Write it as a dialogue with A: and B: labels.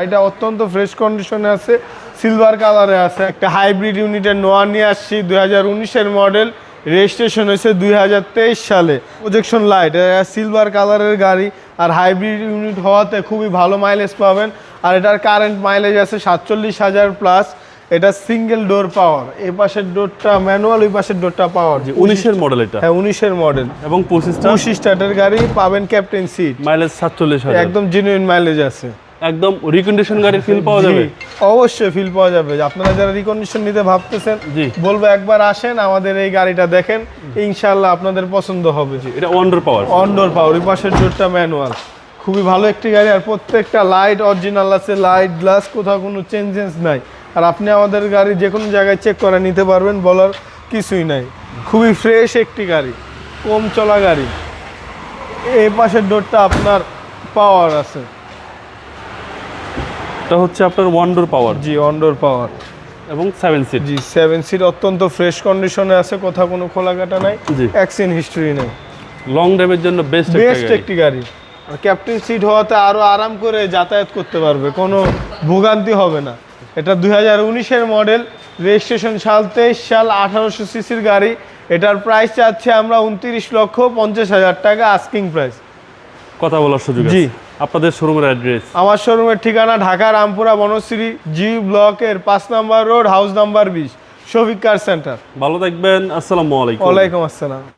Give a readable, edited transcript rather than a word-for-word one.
A: এটা অত্যন্ত ফ্রেশ কন্ডিশনে আছে, সিলভার কালারে আছে। একটা হাইব্রিড ইউনিটের নোয়া নিয়ে আসছি, 2019-এর মডেল, রেজিস্ট্রেশন হয়েছে 2023 সালে। প্রজেকশন লাইট, সিলভার কালারের গাড়ি আর হাইব্রিড ইউনিট হওয়াতে খুবই ভালো মাইলেজ পাবেন। আর এটার কারেন্ট মাইলেজ আছে 47,000 প্লাস। এটা সিঙ্গেল ডোর পাওয়ার, এই পাশের ডোরটা ম্যানুয়াল, ওই পাশের ডোরটা পাওয়ার।
B: 19-এর মডেল এটা?
A: হ্যাঁ 19-এর মডেল
B: এবং পুশ
A: স্টার্টের গাড়ি পাবেন, ক্যাপ্টেন সিট,
B: মাইলেজ 47,000,
A: একদম জেনুইন মাইলেজ আছে।
B: একদম রিকন্ডিশন গাড়ির ফিল পাওয়া যাবে?
A: অবশ্যই ফিল পাওয়া যাবে। আপনারা যারা রিকন্ডিশন নিতে ভাবতেছেন, বলবো একবার আসেন, আমাদের এই গাড়িটা দেখেন, ইনশাআল্লাহ আপনাদের পছন্দ হবে।
B: এটা অন ডোর পাওয়ার?
A: অন ডোর পাওয়ার, ওই পাশের ডোরটা ম্যানুয়াল। খুবই ভালো একটি গাড়ি, আর প্রত্যেকটা লাইট অরিজিনাল আছে, লাইট গ্লাস কোথাও কোনো চেঞ্জেস নাই। আর আপনি আমাদের গাড়ি যে কোনো জায়গায় চেক করে নিতে পারবেন, বলার কিছুই নাই। খুবই ফ্রেশ একটি গাড়ি, কম চলা গাড়ি। এই পাশের ডোরটা আপনার পাওয়ার আছে,
B: এটা হচ্ছে আপনার one door power?
A: G on ডোর পাওয়ার
B: এবং 7 সিট?
A: জি 7 সিট, অত্যন্ত ফ্রেশ কন্ডিশনে আছে, কোথাও কোনো খোলা কাটা নাই, অ্যাক্সিডেন্ট হিস্ট্রি নেই।
B: লং ড্রাইভের জন্য বেস্ট
A: একটি গাড়ি। আর ক্যাপ্টেন সিট হওয়াতে আরো আরাম করে যাতায়াত করতে পারবে, কোনো ভোগান্তি হবে না। এটা 2019-এর মডেল, রেজিস্ট্রেশন সাল 23 সাল, 1800 সিসির গাড়ি। এটার প্রাইস চাচ্ছি আমরা 29,50,000 টাকা, আস্কিং প্রাইস।
B: কথা বলার সুযোগ আছে? জি। আপনাদের শোরুমের অ্যাড্রেস?
A: আমার শোরুমের ঠিকানা ঢাকা রামপুরা বনশ্রী জি ব্লকের 5 নম্বর road, house number 20, Shafiq car centre.
B: ভালো থাকবেন, আসসালামু আলাইকুম।
A: ওয়ালাইকুম আসসালাম।